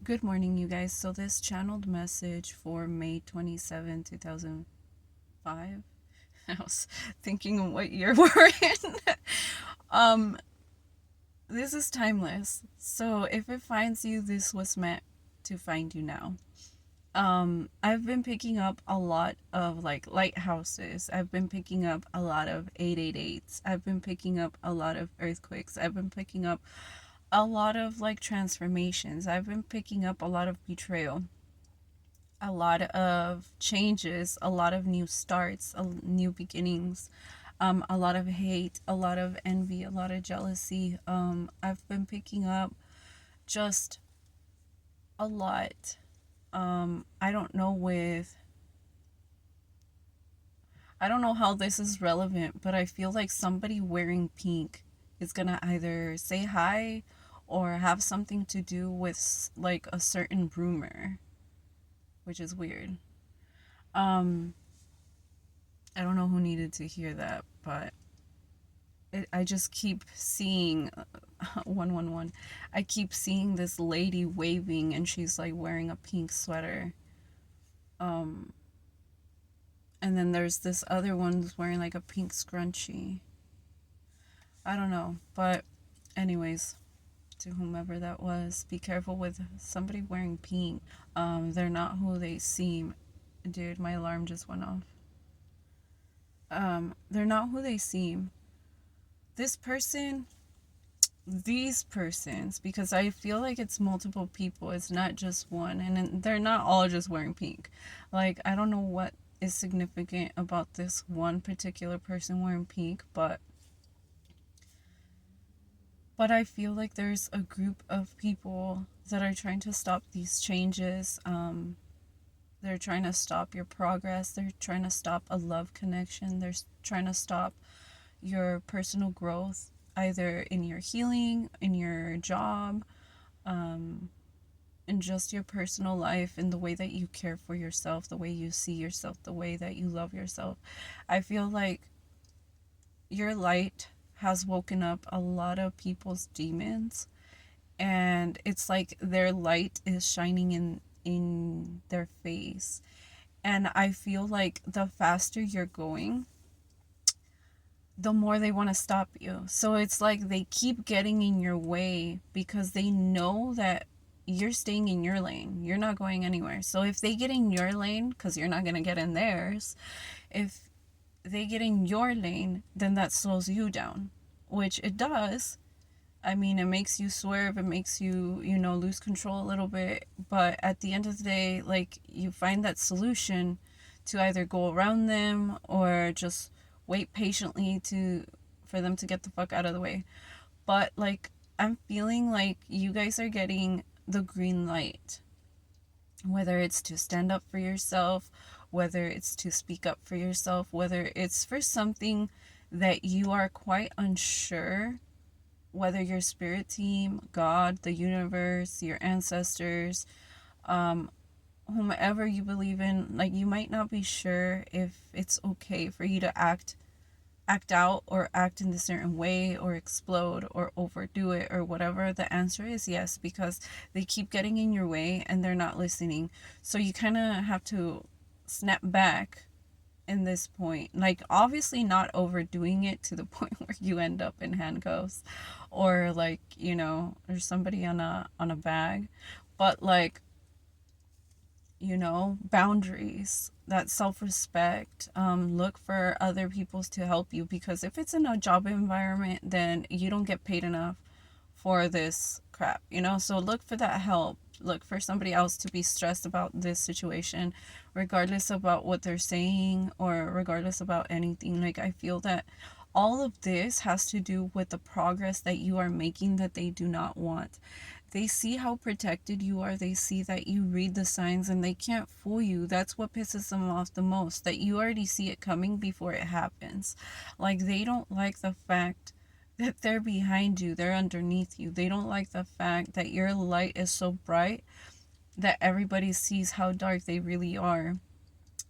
Good morning, you guys. So, this channeled message for May 27, 2005. I was thinking of what year we're in. um, this is timeless. So, if it finds you, this was meant to find you now. I've been picking up a lot of like lighthouses. I've been picking up a lot of 888s. I've been picking up a lot of earthquakes. I've been picking up a lot of like transformations. I've been picking up a lot of betrayal, a lot of changes, a lot of new starts, new beginnings, a lot of hate, a lot of envy, a lot of jealousy. I've been picking up just a lot. I don't know with I don't know how this is relevant, but I feel like somebody wearing pink is gonna either say hi or have something to do with like a certain rumor, which is weird. Um, I don't know who needed to hear that, but I just keep seeing 111. I keep seeing this lady waving and she's like wearing a pink sweater. Um, and then there's this other one who's wearing like a pink scrunchie. I don't know, but anyways, to whomever that was, be careful with somebody wearing pink. They're not who they seem. Dude, my alarm just went off. They're not who they seem. This person, these persons, because I feel like it's multiple people, it's not just one, and they're not all just wearing pink. Like, I don't know what is significant about this one particular person wearing pink, but I feel like there's a group of people that are trying to stop these changes. They're trying to stop your progress. They're trying to stop a love connection. They're trying to stop your personal growth, either in your healing, in your job, in just your personal life, in the way that you care for yourself, the way you see yourself, the way that you love yourself. I feel like your light has woken up a lot of people's demons, and it's like their light is shining in their face. And I feel like the faster you're going, the more they want to stop you. So it's like they keep getting in your way because they know that you're staying in your lane. You're not going anywhere. So if they get in your lane, because you're not going to get in theirs, if they get in your lane, then that slows you down, which it does. I mean, it makes you swerve, it makes you, lose control a little bit. But at the end of the day, like, you find that solution to either go around them or just wait patiently for them to get the fuck out of the way. But, like, I'm feeling like you guys are getting the green light. Whether it's to stand up for yourself, whether it's to speak up for yourself, whether it's for something that you are quite unsure, whether your spirit team, God, the universe, your ancestors, um, whomever you believe in, like, you might not be sure if it's okay for you to act out or act in a certain way or explode or overdo it or whatever. The answer is yes, because they keep getting in your way and they're not listening. So you kind of have to snap back in this point, like, obviously not overdoing it to the point where you end up in handcuffs or, like, there's somebody on a bag, but, like, boundaries, that self-respect. Look for other people's to help you, because if it's in a job environment, then you don't get paid enough for this crap, so look for that help. Look for somebody else to be stressed about this situation, regardless about what they're saying or regardless about anything. Like, I feel that all of this has to do with the progress that you are making that they do not want. They see how protected you are. They see that you read the signs and they can't fool you. That's what pisses them off the most, that you already see it coming before it happens. Like, they don't like the fact that they're behind you, they're underneath you. They don't like the fact that your light is so bright that everybody sees how dark they really are.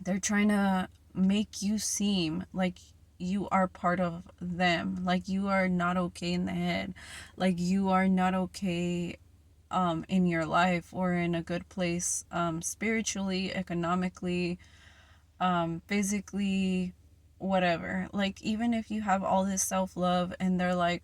They're trying to make you seem like you are part of them, like you are not okay in the head, like you are not okay in your life, or in a good place, spiritually, economically, physically, whatever. Like, even if you have all this self-love and they're like,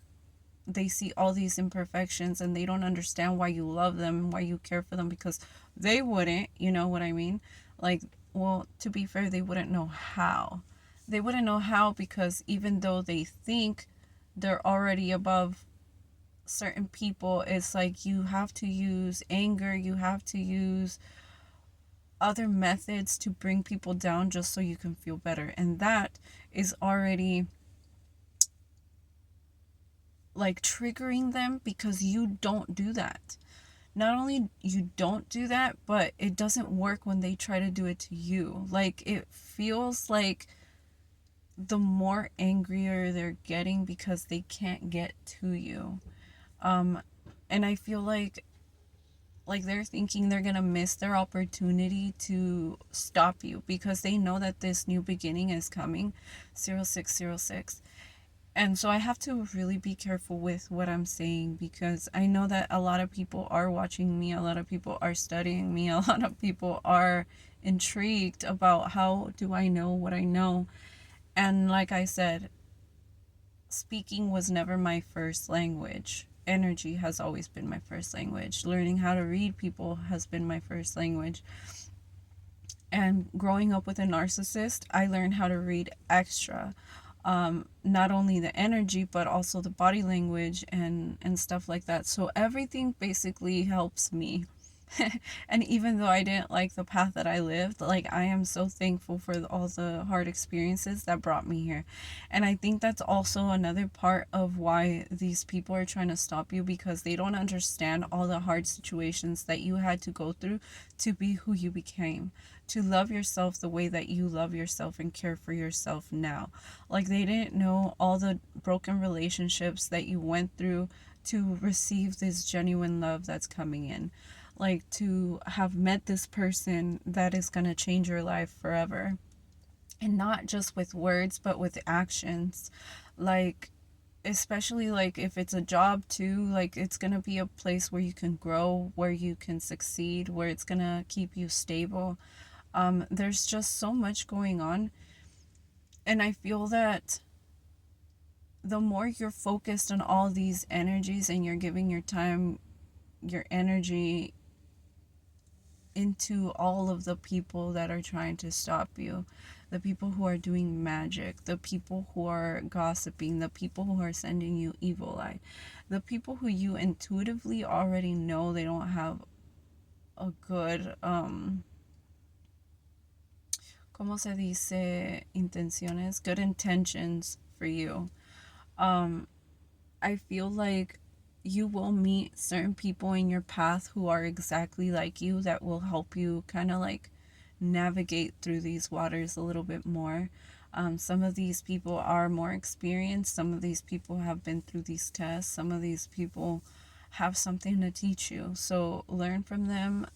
they see all these imperfections and they don't understand why you love them and why you care for them, because they wouldn't, you know what I mean? Like, well, to be fair, they wouldn't know how. They wouldn't know how, because even though they think they're already above certain people, it's like you have to use anger, you have to use other methods to bring people down just so you can feel better. And that is already like triggering them, because you don't do that. Not only you don't do that, but it doesn't work when they try to do it to you. Like, it feels like the more angrier they're getting because they can't get to you. Um, and I feel like they're thinking they're gonna miss their opportunity to stop you, because they know that this new beginning is coming, 0606. And so I have to really be careful with what I'm saying, because I know that a lot of people are watching me, a lot of people are studying me, a lot of people are intrigued about how do I know what I know. And like I said, speaking was never my first language. Energy has always been my first language. Learning how to read people has been my first language. And growing up with a narcissist, I learned how to read extra. Not only the energy, but also the body language and stuff like that. So everything basically helps me. And even though I didn't like the path that I lived, like, I am so thankful for all the hard experiences that brought me here. And I think that's also another part of why these people are trying to stop you, because they don't understand all the hard situations that you had to go through to be who you became, to love yourself the way that you love yourself and care for yourself now. Like, they didn't know all the broken relationships that you went through to receive this genuine love that's coming in. Like, to have met this person that is going to change your life forever. And not just with words, but with actions. Like, especially like if it's a job too, like, it's going to be a place where you can grow, where you can succeed, where it's going to keep you stable. There's just so much going on. And I feel that the more you're focused on all these energies and you're giving your time, your energy into all of the people that are trying to stop you, the people who are doing magic, the people who are gossiping, the people who are sending you evil eye, the people who you intuitively already know they don't have a good, ¿cómo se dice? Intenciones, good intentions for you. I feel like you will meet certain people in your path who are exactly like you, that will help you kind of like navigate through these waters a little bit more. Some of these people are more experienced. Some of these people have been through these tests. Some of these people have something to teach you. So learn from them.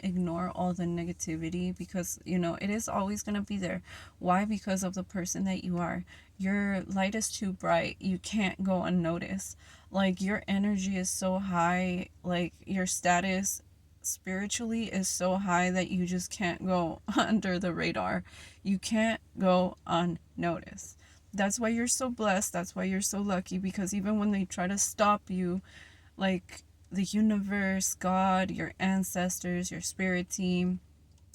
Ignore all the negativity, because, you know, it is always going to be there. Why? Because of the person that you are. Your light is too bright. You can't go unnoticed. Like, your energy is so high. Like, your status spiritually is so high that you just can't go under the radar. You can't go unnoticed. That's why you're so blessed. That's why you're so lucky, because even when they try to stop you, like, the universe, God, your ancestors, your spirit team,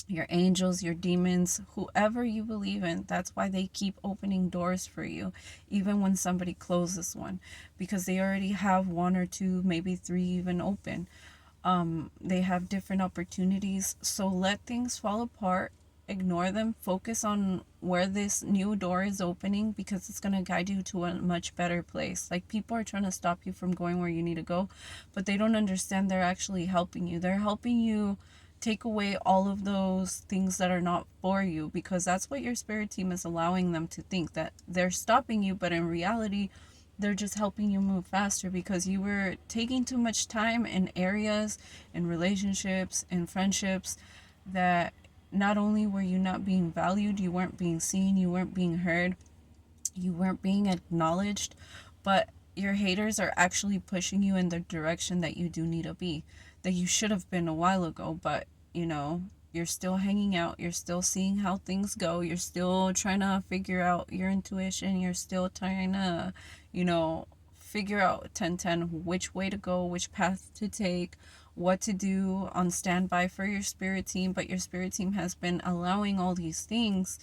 your angels, your demons, whoever you believe in, that's why they keep opening doors for you, even when somebody closes one, because they already have one or two, maybe three even open. They have different opportunities. So let things fall apart, ignore them, focus on where this new door is opening, because it's going to guide you to a much better place. Like, people are trying to stop you from going where you need to go, but they don't understand they're actually helping you. They're helping you take away all of those things that are not for you, because that's what your spirit team is allowing them to think, that they're stopping you, but in reality they're just helping you move faster, because you were taking too much time in areas, in relationships, in friendships, that not only were you not being valued, you weren't being seen, you weren't being heard, you weren't being acknowledged, but your haters are actually pushing you in the direction that you do need to be. that you should have been a while ago, but you know, you're still hanging out, you're still seeing how things go, you're still trying to figure out your intuition, you're still trying to, you know, figure out 1010 which way to go, which path to take, what to do on standby for your spirit team. But your spirit team has been allowing all these things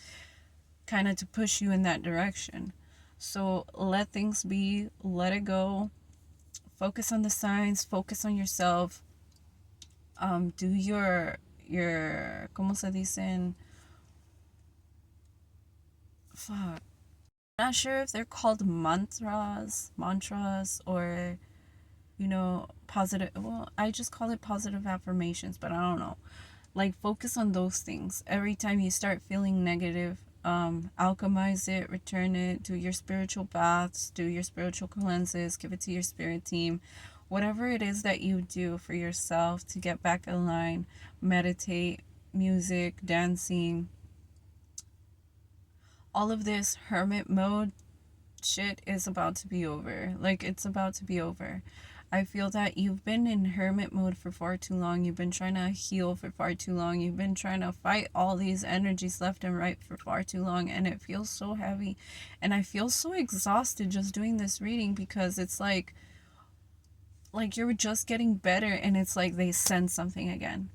kind of to push you in that direction. So let things be, let it go, focus on the signs, focus on yourself. Do your ¿cómo se dicen? Fuck. Not sure if they're called mantras, or you know, positive. Well, I just call it positive affirmations, but I don't know. Like, focus on those things. Every time you start feeling negative, alchemize it, return it, do your spiritual baths, do your spiritual cleanses, give it to your spirit team. Whatever it is that you do for yourself to get back in line, meditate, music, dancing, all of this hermit mode shit is about to be over. Like, it's about to be over. I feel that you've been in hermit mode for far too long. You've been trying to heal for far too long. You've been trying to fight all these energies left and right for far too long. And it feels so heavy. And I feel so exhausted just doing this reading, because it's like you're just getting better, and it's like they send something again.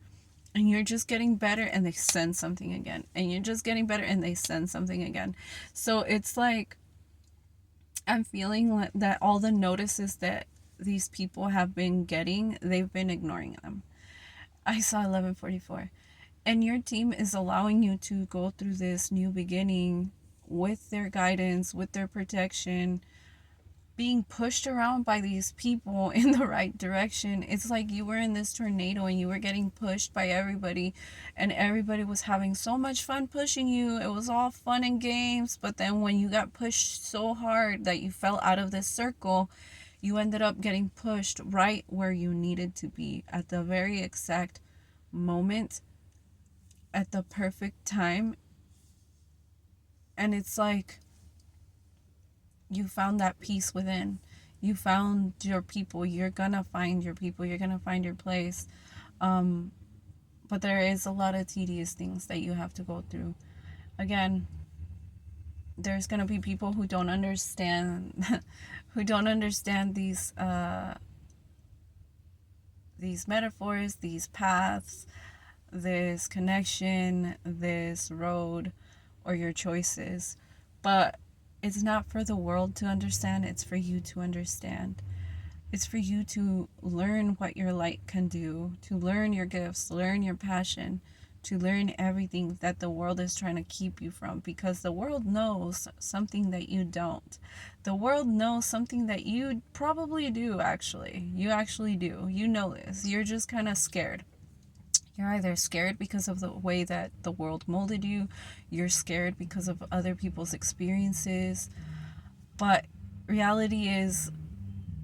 And you're just getting better, and they send something again. And you're just getting better, and they send something again. So it's like I'm feeling that all the notices that these people have been getting, they've been ignoring them. I saw 1144. And your team is allowing you to go through this new beginning with their guidance, with their protection, being pushed around by these people in the right direction. It's like you were in this tornado and you were getting pushed by everybody, and everybody was having so much fun pushing you. It was all fun and games, but then when you got pushed so hard that you fell out of this circle, you ended up getting pushed right where you needed to be at the very exact moment, at the perfect time. And it's like you found that peace within. You found your people. You're gonna find your people. You're gonna find your place. But there is a lot of tedious things that you have to go through. Again, there's gonna be people who don't understand, who don't understand these metaphors, these paths, this connection, this road, or your choices. But it's not for the world to understand, it's for you to understand. It's for you to learn what your light can do, to learn your gifts, learn your passion, to learn everything that the world is trying to keep you from, because the world knows something that you don't. The world knows something that you probably do, actually. You actually do. You know this. You're just kind of scared. You're either scared because of the way that the world molded you, you're scared because of other people's experiences, but reality is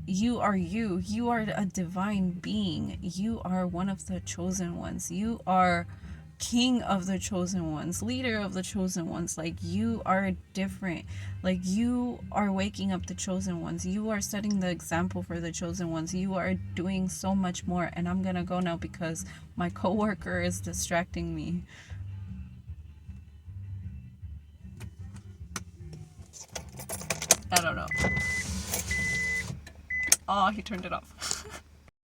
you are you. You are a divine being. You are one of the chosen ones. You are king of the chosen ones, leader of the chosen ones. Like, you are different. Like, you are waking up the chosen ones. You are setting the example for the chosen ones. You are doing so much more. And I'm gonna go now because my coworker is distracting me. I don't know. Oh, he turned it off.